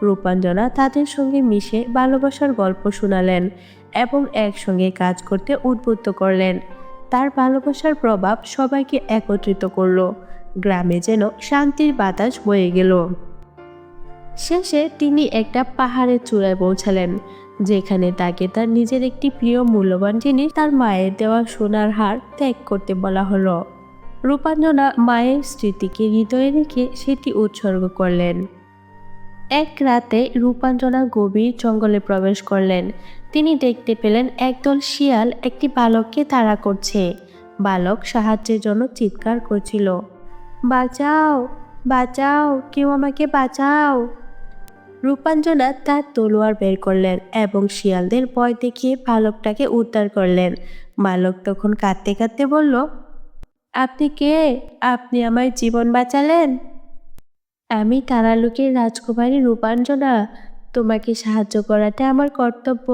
রূপাঞ্জনা তাদের সঙ্গে মিশে ভালোবাসার গল্প শোনালেন এবং একসঙ্গে কাজ করতে উদ্বুদ্ধ করলেন। তার ভালোবাসার প্রভাব সবাইকে একত্রিত করল। গ্রামে যেন শান্তির বাতাস বয়ে গেল। শেষে তিনি একটা পাহাড়ের চূড়ায় পৌঁছালেন, যেখানে তাকে তার নিজের একটি প্রিয় মূল্যবান জিনিস, তার মায়ের দেওয়া সোনার হার ত্যাগ করতে বলা হলো। রূপাঞ্জনা মায়ের স্মৃতিকে হৃদয়ে রেখে সেটি উৎসর্গ করলেন। এক রাতে রূপাঞ্জনা গভীর জঙ্গলে প্রবেশ করলেন। তিনি দেখতে পেলেন একদল শিয়াল একটি বালককে তাড়া করছে। বালক সাহায্যের জন্য চিৎকার করছিল, বাঁচাও, বাঁচাও, কেউ আমাকে বাঁচাও। রূপাঞ্জনা তার তলোয়ার বের করলেন এবং শিয়ালদের ভয় দেখিয়ে বালকটাকে উদ্ধার করলেন। বালক তখন কাঁদতে কাঁদতে বলল, আপনি কে? আপনি আমার জীবন বাঁচালেন। আমি তারালুকের রাজকুমারী রূপাঞ্জনা। তোমাকে সাহায্য করাটা আমার কর্তব্য।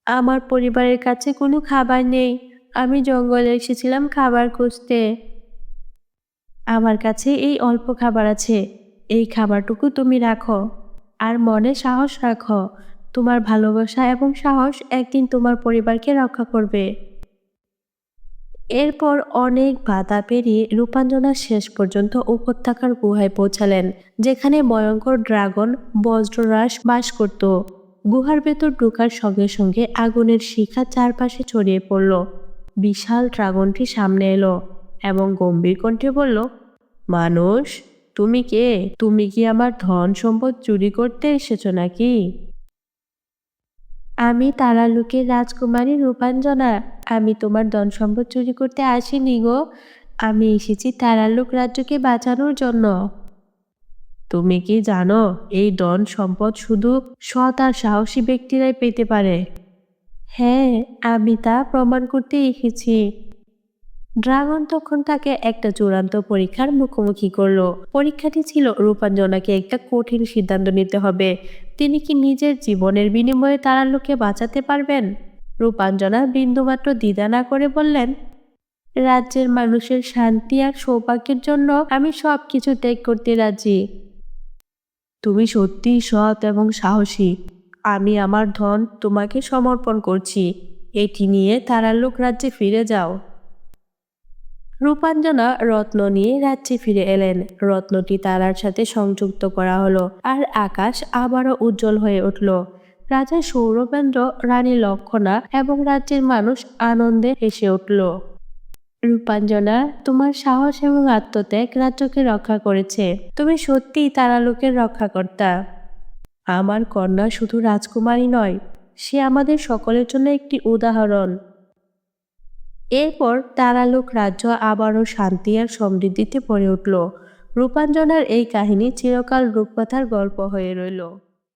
আমার পরিবারের কাছে কোনো খাবার নেই। আমি জঙ্গলে এসেছিলাম খাবার খুঁজতে। আমার কাছে এই অল্প খাবার আছে। এই খাবারটুকু তুমি রাখো, আর মনে সাহস রাখো। তোমার ভালোবাসা এবং সাহস একদিন তোমার পরিবারকে রক্ষা করবে। এরপর অনেক বাধা পেরিয়ে রূপাঞ্জনা শেষ পর্যন্ত উপত্যকার গুহায় পৌঁছালেন, যেখানে ভয়ঙ্কর ড্রাগন বজ্ররাস বাস করত। গুহার ভেতর ঢোকার সঙ্গে সঙ্গে আগুনের শিখা চারপাশে ছড়িয়ে পড়ল। বিশাল ড্রাগনটি সামনে এলো এবং গম্ভীর কণ্ঠে বলল, মানুষ, তুমি কে? তুমি কি আমার ধন সম্পদ চুরি করতে এসেছো নাকি? আমি তারালুকের রাজকুমারী রূপাঞ্জনা। আমি তোমার ধন সম্পদ চুরি করতে আসিনি গো। আমি এসেছি তারালুক রাজ্যকে বাঁচানোর জন্য। তুমি কি জানো, এই ধন সম্পদ শুধু সৎ আর সাহসী ব্যক্তিরাই পেতে পারে? হ্যাঁ, আমি তা প্রমাণ করতে এসেছি। ড্রাগন তখন তাকে একটা চূড়ান্ত পরীক্ষার মুখোমুখি করলো। পরীক্ষাটি ছিল রূপাঞ্জনাকে একটা কঠিন সিদ্ধান্ত নিতে হবে। তিনি কি নিজের জীবনের বিনিময়ে তারালুককে বাঁচাতে পারবেন? রূপাঞ্জনা বিন্দুমাত্র দ্বিধা না করে বললেন, রাজ্যের মানুষের শান্তি আর সৌভাগ্যের জন্য আমি সবকিছু ত্যাগ করতে রাজি। তুমি সত্যিই সৎ এবং সাহসী। আমি আমার ধন তোমাকে সমর্পণ করছি। এটি নিয়ে তারালুক রাজ্যে ফিরে যাও। রূপাঞ্জনা রত্ন নিয়ে রাজ্যে ফিরে এলেন। রত্নটি তারার সাথে সংযুক্ত করা হলো, আর আকাশ আবারও উজ্জ্বল হয়ে উঠল। রাজা সৌরভেন্দ্র, রানী লক্ষণা এবং রাজ্যের মানুষ আনন্দে হেসে উঠল। রূপাঞ্জনা, তোমার সাহস এবং আত্মত্যাগ রাজ্যকে রক্ষা করেছে। তুমি সত্যিই তারালুকের রক্ষাকর্তা। আমার কন্যা শুধু রাজকুমারী নয়, সে আমাদের সকলের জন্য একটি উদাহরণ। এরপর তারালুক রাজ্য আবারও শান্তি আর সমৃদ্ধিতে ভরে উঠল। রূপাঞ্জনার এই কাহিনী চিরকাল রূপকথার গল্প হয়ে রইল।